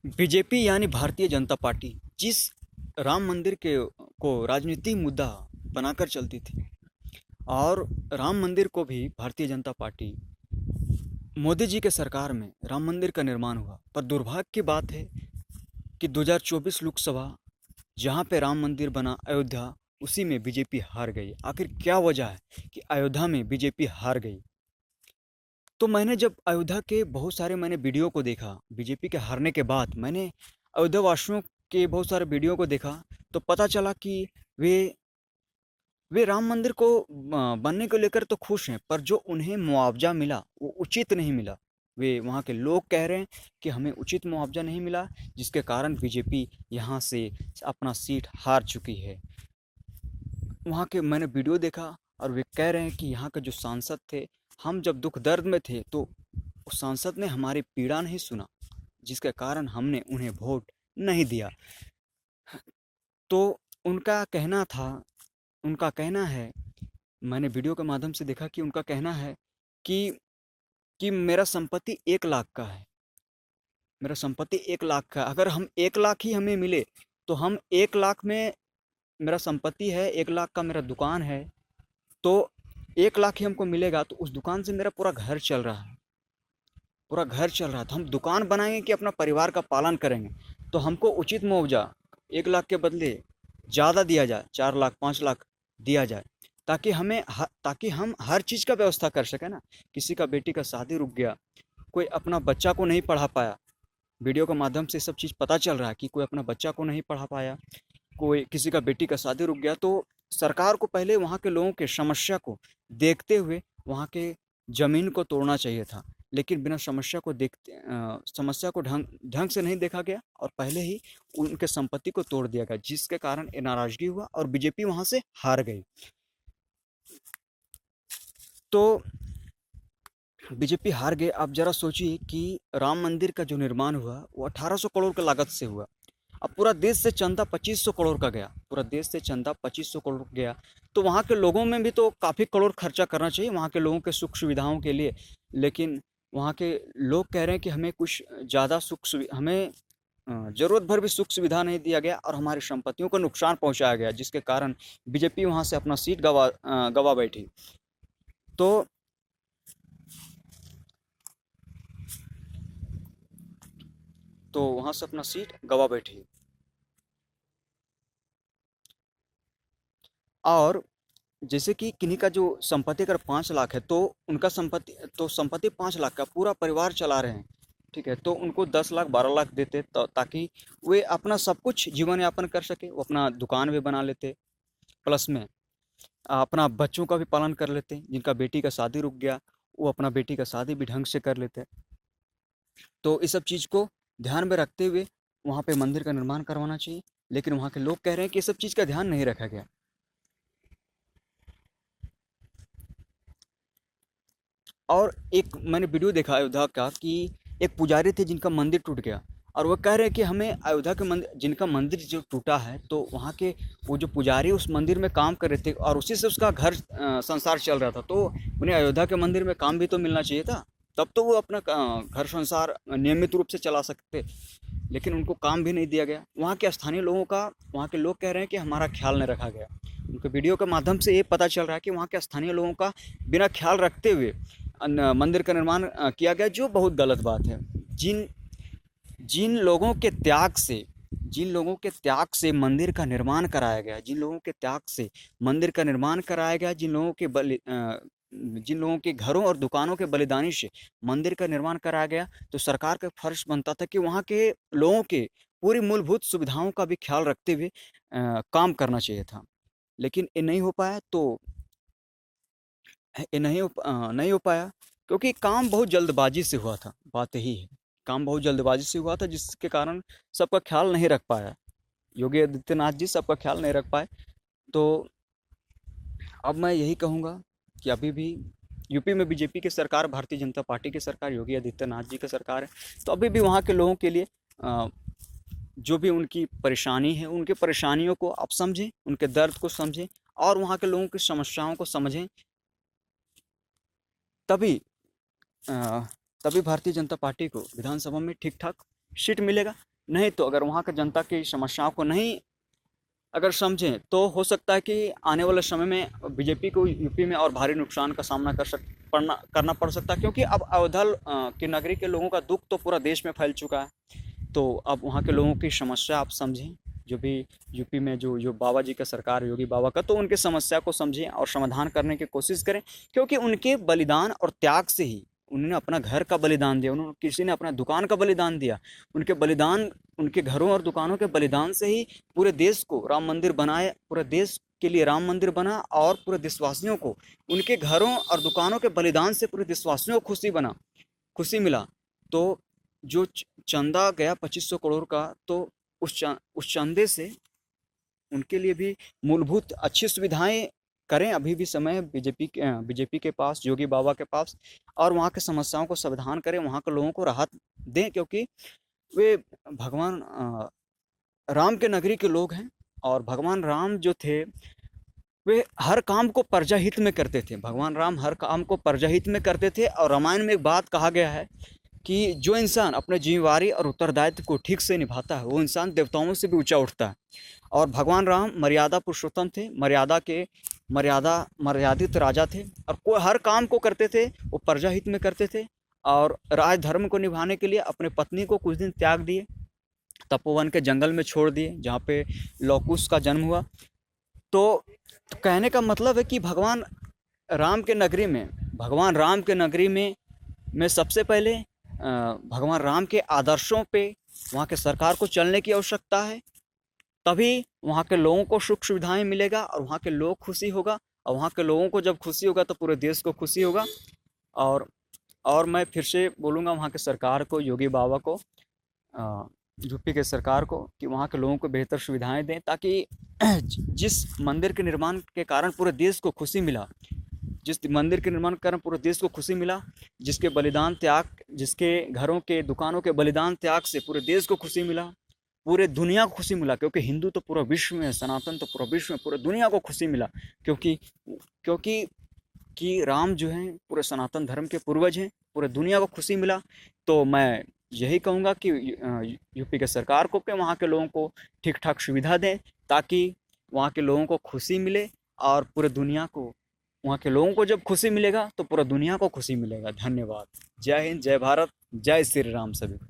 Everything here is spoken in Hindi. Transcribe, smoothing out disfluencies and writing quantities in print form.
बीजेपी यानी भारतीय जनता पार्टी जिस राम मंदिर के को राजनीतिक मुद्दा बनाकर चलती थी, और राम मंदिर को भी भारतीय जनता पार्टी मोदी जी के सरकार में राम मंदिर का निर्माण हुआ। पर दुर्भाग्य की बात है कि 2024 लोकसभा जहाँ पे राम मंदिर बना अयोध्या, उसी में बीजेपी हार गई। आखिर क्या वजह है कि अयोध्या में बीजेपी हार गई? तो मैंने जब अयोध्या के बहुत सारे वीडियो को देखा, बीजेपी के हारने के बाद मैंने अयोध्या वासियों के बहुत सारे वीडियो को देखा, तो पता चला कि वे वे राम मंदिर को बनने को लेकर तो खुश हैं, पर जो उन्हें मुआवजा मिला वो उचित नहीं मिला। वे वहाँ के लोग कह रहे हैं कि हमें उचित मुआवजा नहीं मिला, जिसके कारण बीजेपी यहाँ से अपना सीट हार चुकी है। वहाँ के मैंने वीडियो देखा और वे कह रहे हैं कि यहाँ के जो सांसद थे, हम जब दुख दर्द में थे तो उस सांसद ने हमारी पीड़ा नहीं सुना, जिसके कारण हमने उन्हें वोट नहीं दिया। तो उनका कहना था, उनका कहना है, मैंने वीडियो के माध्यम से देखा कि उनका कहना है कि मेरा संपत्ति 1 लाख का है, मेरा संपत्ति 1 लाख का। अगर हम 1 लाख ही हमें मिले तो हम 1 लाख में, मेरा संपत्ति है 1 लाख का, मेरा दुकान है, तो 1 लाख ही हमको मिलेगा तो उस दुकान से मेरा पूरा घर चल रहा है, पूरा घर चल रहा था। हम दुकान बनाएंगे कि अपना परिवार का पालन करेंगे, तो हमको उचित मुआवजा 1 लाख के बदले ज़्यादा दिया जाए, 4 लाख 5 लाख दिया जाए, ताकि ताकि हम हर चीज़ का व्यवस्था कर सकें ना। किसी का बेटी का शादी रुक गया, कोई अपना बच्चा को नहीं पढ़ा पाया, वीडियो के माध्यम से सब चीज़ पता चल रहा है कि कोई अपना बच्चा को नहीं पढ़ा पाया, कोई किसी का बेटी का शादी रुक गया, तो सरकार को पहले वहाँ के लोगों के समस्या को देखते हुए वहाँ के ज़मीन को तोड़ना चाहिए था। लेकिन बिना समस्या को समस्या को ढंग ढंग से नहीं देखा गया और पहले ही उनके संपत्ति को तोड़ दिया गया, जिसके कारण ये नाराज़गी हुआ और बीजेपी वहाँ से हार गई। तो बीजेपी हार गए। आप ज़रा सोचिए कि राम मंदिर का जो निर्माण हुआ वो 1800 करोड़ की लागत से हुआ। अब पूरा देश से चंदा 2500 करोड़ का गया, पूरा देश से चंदा 2500 करोड़ गया, तो वहाँ के लोगों में भी तो काफ़ी करोड़ खर्चा करना चाहिए वहाँ के लोगों के सुख सुविधाओं के लिए। लेकिन वहाँ के लोग कह रहे हैं कि हमें कुछ ज़्यादा हमें ज़रूरत भर भी सुख सुविधा नहीं दिया गया और हमारी संपत्तियों को नुकसान पहुँचाया गया, जिसके कारण बीजेपी वहाँ से अपना सीट गवा बैठी। तो वहाँ से अपना सीट गवा बैठी। और जैसे कि किन्हीं का जो संपत्ति अगर 5 लाख है, तो उनका संपत्ति 5 लाख का, पूरा परिवार चला रहे हैं, ठीक है, तो उनको 10 लाख 12 लाख देते ताकि वे अपना सब कुछ जीवन यापन कर सके। वो अपना दुकान भी बना लेते, प्लस में अपना बच्चों का भी पालन कर लेते। जिनका बेटी का शादी रुक गया, वो अपना बेटी का शादी भी ढंग से कर लेते। तो इस सब चीज़ को ध्यान में रखते हुए वहाँ पे मंदिर का निर्माण करवाना चाहिए। लेकिन वहाँ के लोग कह रहे हैं कि ये सब चीज़ का ध्यान नहीं रखा गया। और एक मैंने वीडियो देखा अयोध्या का कि एक पुजारी थे जिनका मंदिर टूट गया, और वो कह रहे हैं कि हमें अयोध्या के मंदिर, जिनका मंदिर जो टूटा है, तो वहाँ के वो जो पुजारी उस मंदिर में काम कर रहे थे और उसी से उसका घर संसार चल रहा था, तो उन्हें अयोध्या के मंदिर में काम भी तो मिलना चाहिए था, तब तो वो अपना घर संसार नियमित रूप से चला सकते। लेकिन उनको काम भी नहीं दिया गया। वहाँ के स्थानीय लोगों का, वहाँ के लोग कह रहे हैं कि हमारा ख्याल नहीं रखा गया। उनके वीडियो के माध्यम से ये पता चल रहा है कि वहाँ के स्थानीय लोगों का बिना ख्याल रखते हुए मंदिर का निर्माण किया गया, जो बहुत गलत बात है। जिन जिन लोगों के त्याग से जिन लोगों के त्याग से मंदिर का निर्माण कराया गया, जिन लोगों के त्याग से मंदिर का निर्माण कराया गया, जिन लोगों के घरों और दुकानों के बलिदानी से मंदिर का निर्माण कराया गया, तो सरकार का फर्ज बनता था कि वहाँ के लोगों के पूरी मूलभूत सुविधाओं का भी ख्याल रखते हुए काम करना चाहिए था। लेकिन ये नहीं हो पाया। तो ये नहीं हो पाया क्योंकि काम बहुत जल्दबाजी से हुआ था। बात यही है, काम बहुत जल्दबाजी से हुआ था, जिसके कारण सबका ख्याल नहीं रख पाया योगी आदित्यनाथ जी, सबका ख्याल नहीं रख पाए। तो अब मैं यही कहूँगा कि अभी भी यूपी में बीजेपी की सरकार, भारतीय जनता पार्टी की सरकार, योगी आदित्यनाथ जी की सरकार है। तो अभी भी वहाँ के लोगों के लिए जो भी उनकी परेशानी है, उनकी परेशानियों को आप समझें, उनके दर्द को समझें और वहाँ के लोगों की समस्याओं को समझें। तभी तभी भारतीय जनता पार्टी को विधानसभा में ठीक ठाक सीट मिलेगा। नहीं तो अगर वहाँ की जनता की समस्याओं को नहीं अगर समझें तो हो सकता है कि आने वाले समय में बीजेपी को यूपी में और भारी नुकसान का सामना करना पड़ सकता है, क्योंकि अब अवधल की नगरी के लोगों का दुख तो पूरा देश में फैल चुका है। तो अब वहाँ के लोगों की समस्या आप समझें, जो भी यूपी में जो जो बाबा जी का सरकार है, योगी बाबा का, तो उनकी समस्या को समझें और समाधान करने की कोशिश करें, क्योंकि उनके बलिदान और त्याग से ही उन्होंने अपना घर का बलिदान दिया, उन्होंने किसी ने अपना दुकान का बलिदान दिया। उनके बलिदान, उनके घरों और दुकानों के बलिदान से ही पूरे देश को राम मंदिर बनाए, पूरे देश के लिए राम मंदिर बना, और पूरे देशवासियों को उनके घरों और दुकानों के बलिदान से पूरे देशवासियों को खुशी मिला। तो जो चंदा गया 2500 करोड़ का, तो उस चंदे से उनके लिए भी मूलभूत अच्छी सुविधाएं करें। अभी भी समय है बीजेपी के पास, योगी बाबा के पास, और वहाँ की समस्याओं को समाधान करें, वहाँ के लोगों को राहत दें, क्योंकि वे भगवान राम के नगरी के लोग हैं। और भगवान राम जो थे वे हर काम को प्रजा हित में करते थे। भगवान राम हर काम को प्रजा हित में करते थे। और रामायण में एक बात कहा गया है कि जो इंसान अपने जिम्मेवारी और उत्तरदायित्व को ठीक से निभाता है, वो इंसान देवताओं से भी ऊंचा उठता है। और भगवान राम मर्यादा पुरुषोत्तम थे, मर्यादित राजा थे, और कोई हर काम को करते थे वो प्रजा हित में करते थे। और राज धर्म को निभाने के लिए अपने पत्नी को कुछ दिन त्याग दिए, तपोवन के जंगल में छोड़ दिए, जहाँ पे लौकुश का जन्म हुआ। तो कहने का मतलब है कि भगवान राम के नगरी में सबसे पहले भगवान राम के आदर्शों पे वहाँ के सरकार को चलने की आवश्यकता है। तभी वहाँ के लोगों को सुख सुविधाएं मिलेगा और वहाँ के लोग खुशी होगा, और वहाँ के लोगों को जब खुशी होगा तो पूरे देश को खुशी होगा। और मैं फिर से बोलूँगा वहाँ के सरकार को, योगी बाबा को, यूपी के सरकार को, कि वहाँ के लोगों को बेहतर सुविधाएं दें, ताकि जिस मंदिर के निर्माण के कारण पूरे देश को खुशी मिला, जिसके बलिदान त्याग, जिसके घरों के दुकानों के बलिदान त्याग से पूरे देश को खुशी मिला, पूरे दुनिया को खुशी मिला, क्योंकि हिंदू तो पूरा विश्व में है, सनातन तो पूरा विश्व में, पूरे दुनिया को खुशी मिला, क्योंकि कि राम जो हैं पूरे सनातन धर्म के पूर्वज हैं, पूरे दुनिया को खुशी मिला। तो मैं यही कहूँगा कि यूपी के सरकार को, कि वहाँ के लोगों को ठीक ठाक सुविधा दें, ताकि वहाँ के लोगों को खुशी मिले, और पूरे दुनिया को, वहाँ के लोगों को जब खुशी मिलेगा तो पूरा दुनिया को खुशी मिलेगा। धन्यवाद। जय हिंद, जय भारत, जय श्री राम सभी को।